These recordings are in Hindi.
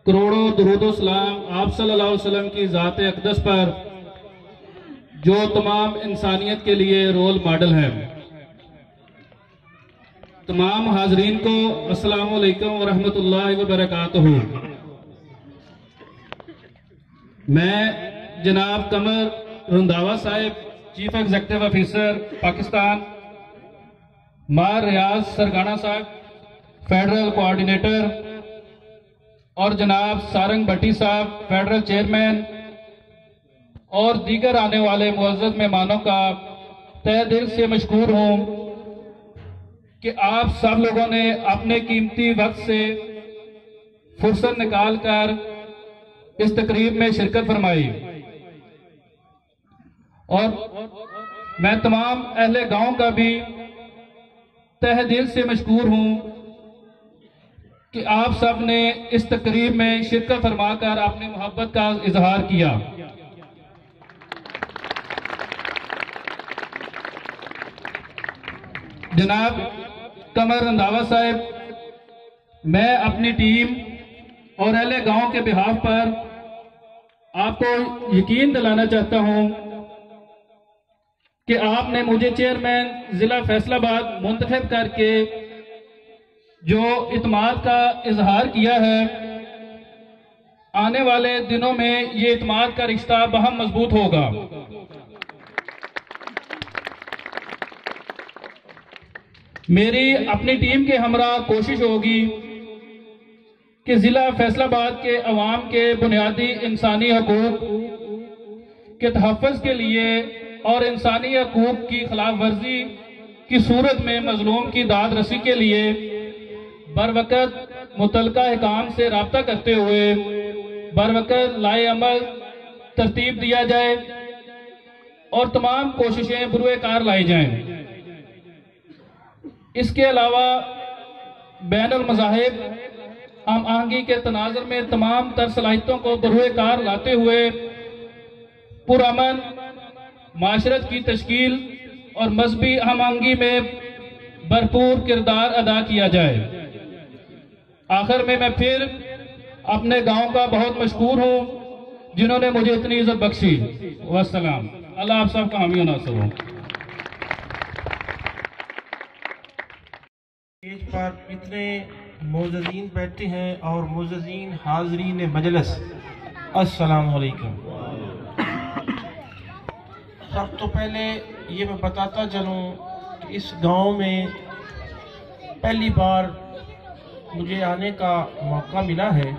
करोड़ों दुरूदो सलाम आप सल्लल्लाहु अलैहि वसल्लम की ज़ात अक़दस पर, जो तमाम इंसानियत के लिए रोल मॉडल है। तमाम हाजरीन को अस्सलामु अलैकुम व रहमतुल्लाहि व बरकातुहू। मैं जनाब Qamar Randhawa sahib, chief executive officer Pakistan, मार रियाज सरगाना साहब फेडरल कोऑर्डिनेटर, और जनाब सारंग भट्टी साहब फेडरल चेयरमैन, और दीगर आने वाले मुअज़्ज़ज़ मेहमानों का तहे दिल से मशकूर हूं कि आप सब लोगों ने अपने कीमती वक्त से फुर्सत निकाल कर इस तकरीब में शिरकत फरमाई। और मैं तमाम अहले गांव का भी तहे दिल से मशकूर हूं कि आप सब ने इस तकरीब में शिरकत फरमाकर अपनी मोहब्बत का इजहार किया। जनाब कमर रंधावा साहब, मैं अपनी टीम और अहले गांव के बिहाफ पर आपको यकीन दिलाना चाहता हूं कि आपने मुझे चेयरमैन जिला फैसलाबाद मुंतखब करके जो इत्माद का इजहार किया है, आने वाले दिनों में ये इत्माद का रिश्ता बहम मजबूत होगा। मेरी अपनी टीम के हमरा कोशिश होगी कि जिला फैसलाबाद के अवाम के बुनियादी इंसानी हकूक के तहफ़्फ़ुज़ के लिए और इंसानी हकूक की खिलाफ वर्जी की सूरत में मजलूम की दाद रसी के लिए बरवकत मुतलका हिकाम से राब्ता करते हुए बरवकत लाए अमल तरतीब दिया जाए और तमाम कोशिशें बुरुए कार लाई जाएं। इसके अलावा बैनुल मज़ाहिब हम आहंगी के तनाज़ुर में तमाम तर सलाहियतों को बुरुए कार लाते हुए पुरअमन माशरत की तश्कील और मजहबी हम आहंगी में भरपूर किरदार अदा किया जाए। आखिर में मैं फिर अपने गांव का बहुत मशकूर हूं जिन्होंने मुझे इतनी इज्जत बख्शी। वस्सलाम। अल्लाह आप सब का हामी और नासिर हो। स्टेज पर इतने मुअज़्ज़ज़ीन बैठे हैं और मुअज़्ज़ज़ीन हाज़रीन मजलिस, अस्सलामु अलैकुम। सब तो पहले ये मैं बताता चलूँ कि इस गांव में पहली बार मुझे आने का मौका मिला है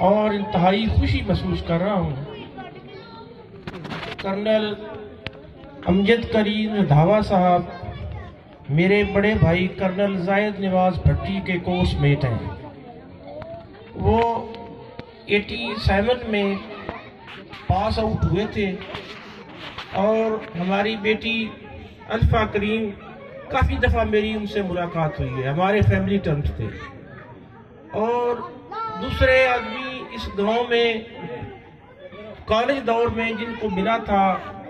और इंतहाई खुशी महसूस कर रहा हूँ। कर्नल अमजद करीम रंधावा साहब मेरे बड़े भाई कर्नल जायद नवाज भट्टी के कोर्स मेट हैं। वो 87 में पास आउट हुए थे और हमारी बेटी अल्फा करीम काफ़ी दफ़ा मेरी उनसे मुलाकात हुई है, हमारे फैमिली टर्म्स थे। और दूसरे आदमी इस गांव में कॉलेज दौर में जिनको मिला था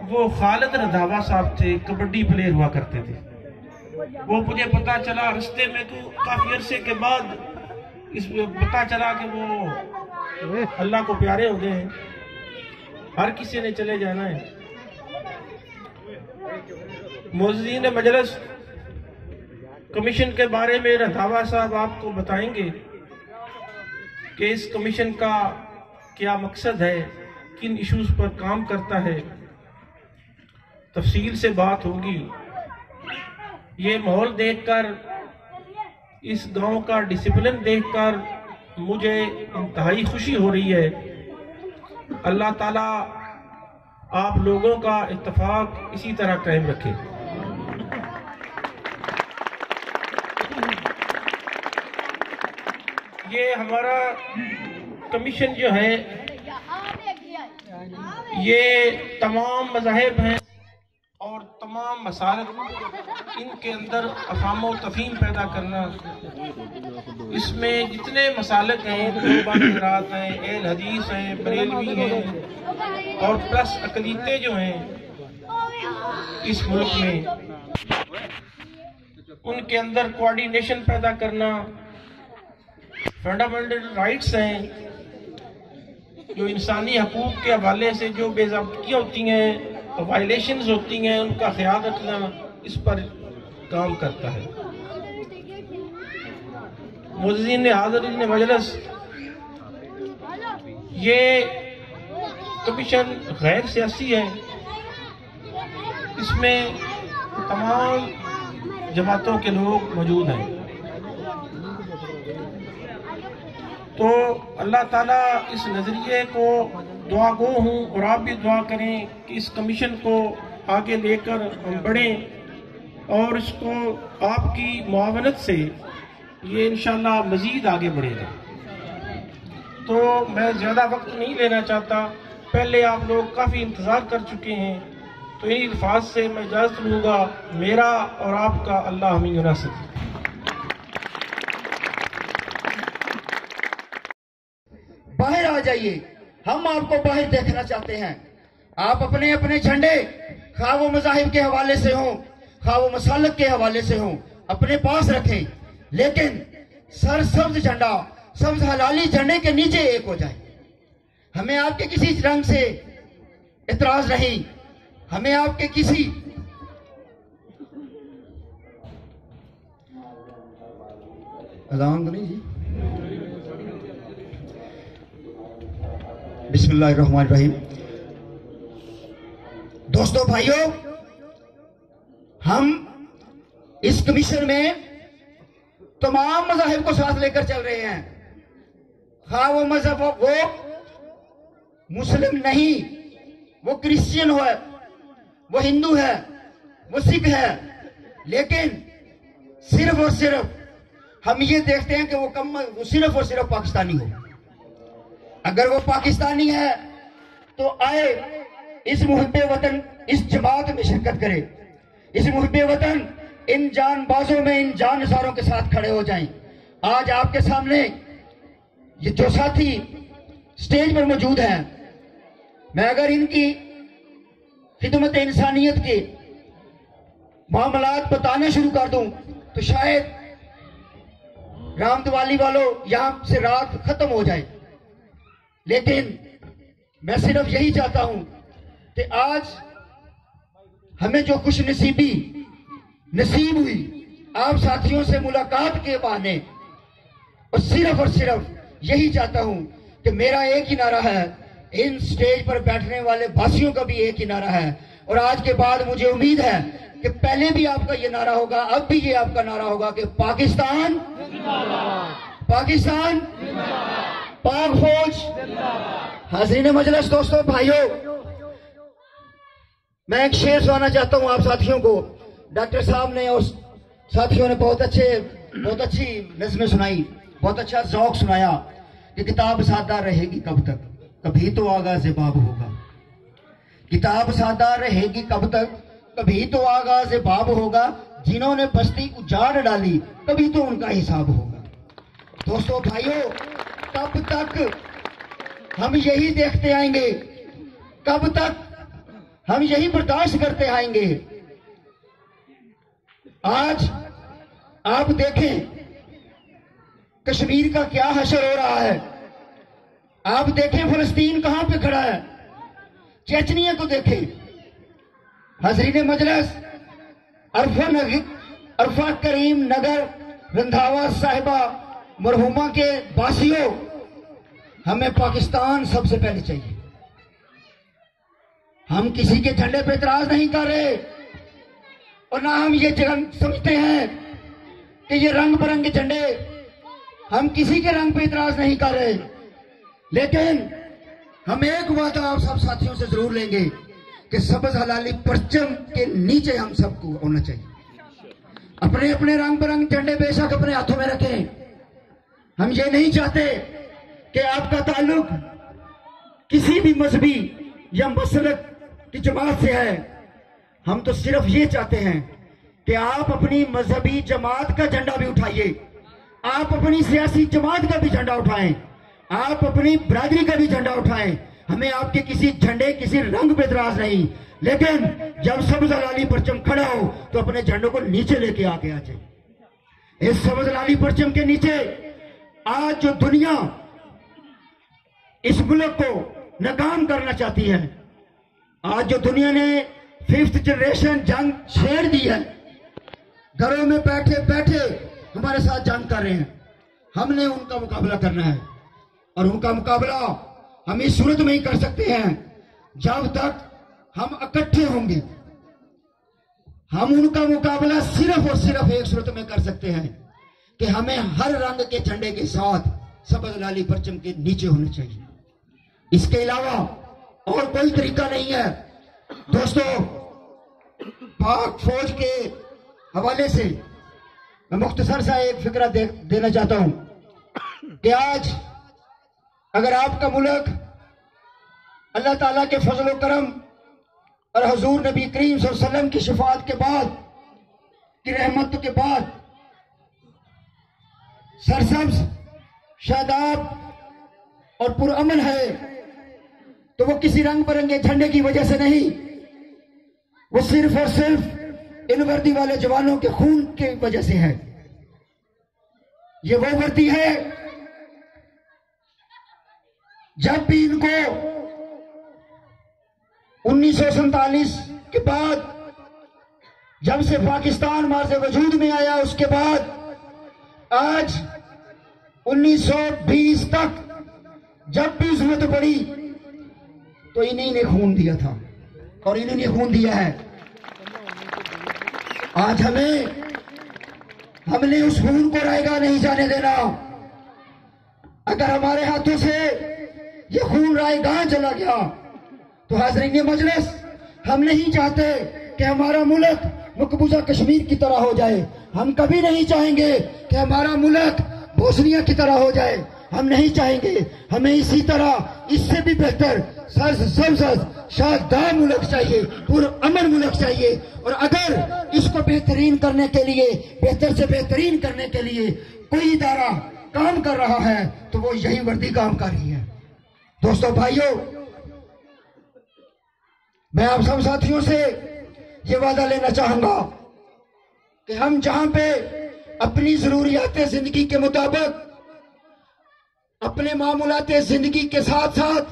वो खालिद रंधावा साहब थे, कबड्डी प्लेयर हुआ करते थे। वो मुझे पता चला रास्ते में, तो काफ़ी अरसे के बाद पता चला कि वो अल्लाह को प्यारे हो गए हैं, हर किसी ने चले जाना है। मुअज़्ज़िज़ीन मजलिस कमीशन के बारे में रंधावा साहब आपको बताएंगे कि इस कमीशन का क्या मकसद है, किन इश्यूज पर काम करता है, तफसील से बात होगी। ये माहौल देखकर, इस गांव का डिसिप्लिन देखकर मुझे इंतहाई खुशी हो रही है। अल्लाह ताला आप लोगों का इत्तेफाक इसी तरह कायम रखे। ये हमारा कमीशन जो है ये तमाम मज़ाहिब हैं और तमाम मसालक इनके अंदर अफ़ाम तफ़हीम पैदा करना। इसमें जितने मसालक हैं, तौबा हैं, अहल हदीस हैं, बरेलवी हैं और प्लस अक़लीतें जो हैं इस मुल्क में, उनके अंदर कोऑर्डिनेशन पैदा करना, फंडामेंटल राइट्स हैं, जो इंसानी हकूक के हवाले से जो बेज़ाब्तियाँ होती हैं, वायलेशंस होती हैं, उनका ख्याल रखना, इस पर काम करता है। मुअज़्ज़िनीन हाज़िरीन मजलिस, ये कमीशन गैर सियासी है, इसमें तमाम जमातों के लोग मौजूद हैं। तो अल्लाह ताला इस नज़रिए को दुआ गो हूँ और आप भी दुआ करें कि इस कमीशन को आगे लेकर हम बढ़ें और इसको आपकी मुआवनत से ये इंशाल्लाह मज़ीद आगे बढ़ेगा। तो मैं ज़्यादा वक्त नहीं लेना चाहता, पहले आप लोग काफ़ी इंतज़ार कर चुके हैं, तो इन अल्फाज से मैं इजाज़त लूँगा। मेरा और आपका अल्लाह हमीद व नासिर। बाहर आ जाइए, हम आपको बाहर देखना चाहते हैं। आप अपने अपने झंडे, खा वो मज़ाहिब के हवाले से हों, खा वो मसालक के हवाले से हों, अपने पास रखें, लेकिन सर सब्ज झंडा, सब्ज हलाली झंडे के नीचे एक हो जाए। हमें आपके किसी रंग से इतराज नहीं, हमें आपके किसी अज़ान तो नहीं जी। बिस्मिल्लाहिर्रहमानिर्रहीम। दोस्तों भाइयों, हम इस कमीशन में तमाम मज़ाहिब को साथ लेकर चल रहे हैं। हाँ वो मजहब, वो मुस्लिम नहीं, वो क्रिश्चियन है, वो हिंदू है, वो सिख है, लेकिन सिर्फ और सिर्फ हम ये देखते हैं कि वो सिर्फ और सिर्फ पाकिस्तानी हो। अगर वो पाकिस्तानी है तो आए इस मुहिब्बे वतन, इस जमात में शिरकत करे। इस मुहिब्बे वतन इन जानबाजों में, इन जानसारों के साथ खड़े हो जाएं। आज आपके सामने ये जो साथी स्टेज पर मौजूद हैं, मैं अगर इनकी खिदमत इंसानियत के मामलात बताने शुरू कर दूं तो शायद राम दिवाली वालों यहां से रात खत्म हो जाए। लेकिन मैं सिर्फ यही चाहता हूं कि आज हमें जो खुश नसीबी नसीब हुई आप साथियों से मुलाकात के बहाने, और सिर्फ यही चाहता हूं कि मेरा एक ही नारा है, इन स्टेज पर बैठने वाले भाषियों का भी एक ही नारा है। और आज के बाद मुझे उम्मीद है कि पहले भी आपका ये नारा होगा, अब भी ये आपका नारा होगा कि पाकिस्तान पाकिस्तान, पाक फौज। हाज़रीन मजलिस, दोस्तों भाइयों, मैं एक शेर सुनाना चाहता हूं आप साथियों को। डॉक्टर साहब ने और साथियों ने बहुत अच्छी नज़्में सुनाई, बहुत अच्छा ज़ौक़ सुनाया कि किताब सादा रहेगी कब तक, कभी तो आगाज़ बाब होगा। किताब सादा रहेगी कब तक, कभी तो आगाज़ बाब होगा। जिन्होंने बस्ती उजाड़ डाली, कभी तो उनका हिसाब होगा। दोस्तों भाइयों, कब तक हम यही देखते आएंगे, कब तक हम यही बर्दाश्त करते आएंगे? आज आप देखें कश्मीर का क्या हशर हो रहा है, आप देखें फलस्तीन कहां पे खड़ा है, चेचनिया को देखें। हाज़रीन मजलिस, अरफा करीम नगर रंधावा साहिबा मरहुमा के वासियों, हमें पाकिस्तान सबसे पहले चाहिए। हम किसी के झंडे पे इतराज नहीं कर रहे और ना हम ये समझते हैं कि ये रंग बिरंगे झंडे, हम किसी के रंग पे इतराज नहीं कर रहे। लेकिन हम एक वादा आप सब साथियों से जरूर लेंगे कि सबज हलाली परचम के नीचे हम सबको होना चाहिए। अपने अपने रंग बिरंग झंडे बेशक अपने हाथों में रखें। हम ये नहीं चाहते कि आपका ताल्लुक किसी भी मजहबी या मसलक की जमात से है। हम तो सिर्फ ये चाहते हैं कि आप अपनी मजहबी जमात का झंडा भी उठाइए, आप अपनी सियासी जमात का भी झंडा उठाएं, आप अपनी बिरादरी का भी झंडा उठाएं। हमें आपके किसी झंडे, किसी रंग पे इतराज नहीं, लेकिन जब सबज हलाली परचम खड़ा हो तो अपने झंडों को नीचे लेके आगे आ जाए। इस सबज हलाली परचम के नीचे आज जो दुनिया इस मुल्क को नाकाम करना चाहती है, आज जो दुनिया ने 5th जनरेशन जंग छेड़ दी है, घरों में बैठे बैठे हमारे साथ जंग कर रहे हैं, हमने उनका मुकाबला करना है। और उनका मुकाबला हम इस सूरत में ही कर सकते हैं जब तक हम इकट्ठे होंगे। हम उनका मुकाबला सिर्फ और सिर्फ एक सूरत में कर सकते हैं कि हमें हर रंग के झंडे के साथ सफेद लाली परचम के नीचे होना चाहिए। इसके अलावा और कोई तरीका नहीं है। दोस्तों, पाक फौज के हवाले से मैं मुख्तसर सा एक फिक्रा देना चाहता हूं कि आज अगर आपका मुल्क अल्लाह ताला के फजल करम और हुजूर नबी करीम सल्लल्लाहु अलैहि वसल्लम की शफाअत के बाद की रहमत के बाद सरसब्ज, शादाब और पुरअमन है, तो वो किसी रंग बिरंगे झंडे की वजह से नहीं, वो सिर्फ और सिर्फ इन वर्दी वाले जवानों के खून की वजह से है। ये वो वर्दी है जब भी इनको 1947 के बाद, जब से पाकिस्तान मार्ज़े वजूद में आया, उसके बाद आज 1920 तक जब भी जरूरत पड़ी तो इन्हीं ने खून दिया था और इन्हीं ने खून दिया है। आज हमने उस खून को रायगा नहीं जाने देना। अगर हमारे हाथों से ये खून रायगा चला गया तो हाज़रीन मजलिस, हम नहीं चाहते कि हमारा मुल्क मकबूजा कश्मीर की तरह हो जाए। हम कभी नहीं चाहेंगे कि हमारा मुल्क बोस्निया की तरह हो जाए। हम नहीं चाहेंगे। हमें इसी तरह इससे भी बेहतर सरसब्ज शानदार मुल्क चाहिए, पुरअमन मुल्क चाहिए। और अगर इसको बेहतरीन करने के लिए, बेहतर से बेहतरीन करने के लिए कोई इदारा काम कर रहा है तो वो यही वर्दी काम कर रही है। दोस्तों, भाइयों, मैं आप सब साथियों से ये वादा लेना चाहूंगा कि हम जहां पे अपनी जरूरियात जिंदगी के मुताबिक अपने मामूलात जिंदगी के साथ साथ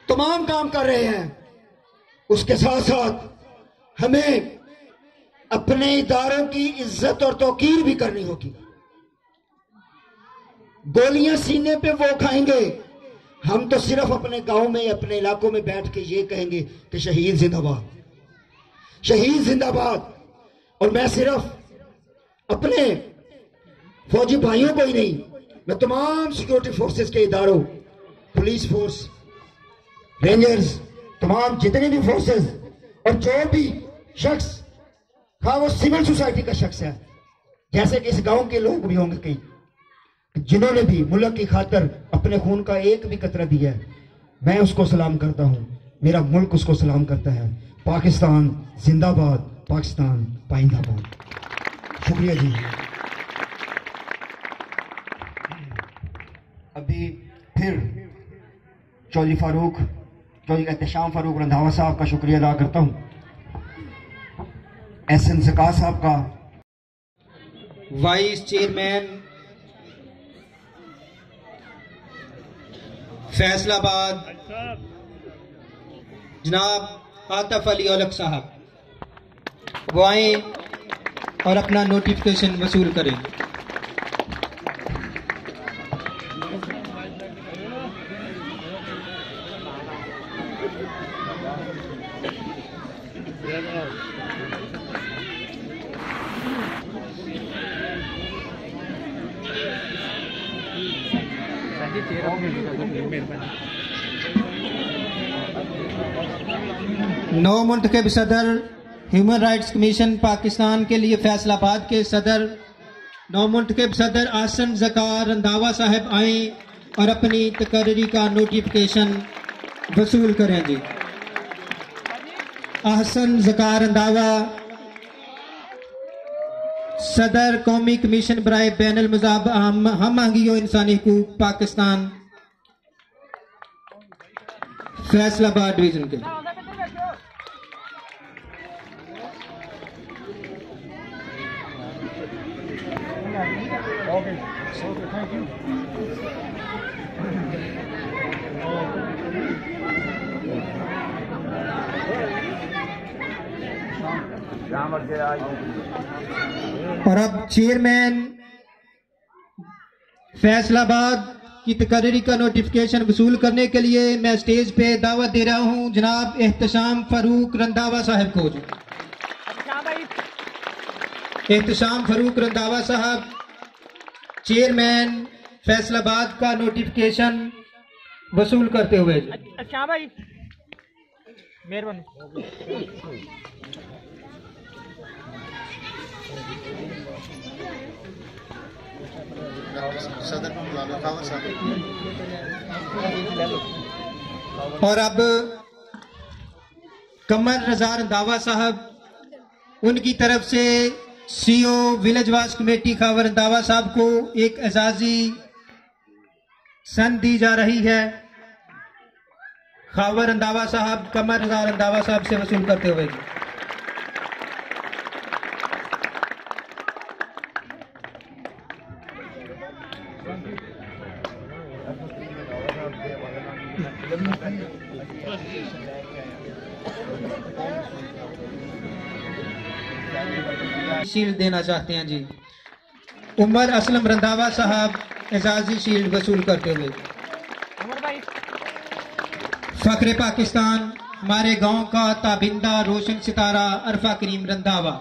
तमाम काम कर रहे हैं, उसके साथ साथ हमें अपने इदारों की इज्जत और तौकीर भी करनी होगी। गोलियां सीने पे वो खाएंगे, हम तो सिर्फ अपने गांव में, अपने इलाकों में बैठ के ये कहेंगे कि शहीद जिंदाबाद, शहीद जिंदाबाद। और मैं सिर्फ अपने फौजी भाइयों को ही नहीं, मैं तमाम सिक्योरिटी फोर्सेस के इदारों, पुलिस फोर्स, रेंजर्स, तमाम जितने भी फोर्सेस और जो भी शख्स, हाँ वो सिविल सोसाइटी का शख्स है, जैसे कि इस गांव के लोग भी होंगे कई, जिन्होंने भी मुल्क की खातिर अपने खून का एक भी कतरा दिया है, मैं उसको सलाम करता हूं, मेरा मुल्क उसको सलाम करता है। पाकिस्तान जिंदाबाद, पाकिस्तान पाइंदाबाद। शुक्रिया जी। अभी फिर चौधरी एहतशाम फारूक रंधावा साहब का शुक्रिया अदा करता हूं, एसएन ज़का साहब का, वाइस चेयरमैन फैसलाबाद जनाब आतिफ अली औलख साहब, वो आए और अपना नोटिफिकेशन वसूल करें। नौ मुंतखब सदर ह्यूमन राइट्स कमीशन पाकिस्तान के लिए फैसलाबाद के सदर, नौ मुंतखब सदर आसन ज़का रंधावा साहब आए और अपनी तकरीरी का नोटिफिकेशन वसूल करें जी। आसन ज़का रंधावा, सदर कौमी कमीशन बराए बैनुल मज़ाहब हम आहंगी इंसानी हुकूक पाकिस्तान, फैसलाबाद डिवीजन के। और अब चेयरमैन फैसलाबाद की तकरीरी का नोटिफिकेशन वसूल करने के लिए मैं स्टेज पे दावत दे रहा हूं जनाब एहतशाम फारूक रंधावा साहब को। एहतशाम फारूक रंधावा साहब चेयरमैन फैसलाबाद का नोटिफिकेशन वसूल करते हुए। अच्छा भाई मेहरबानी। और अब कमर रजा रंधावा साहब, उनकी तरफ से सीओ विलेज वास कमेटी खावर रंधावा साहब को एक एजाजी सन दी जा रही है। खावर रंधावा साहब कमर रजा रंधावा साहब से वसूल करते हुए। शील्ड देना चाहते हैं जी। उमर असलम रंधावा साहब एजाजी शील्ड वसूल करते हुए। फखरे पाकिस्तान हमारे गांव का ताबिंदा रोशन सितारा अरफा करीम रंधावा।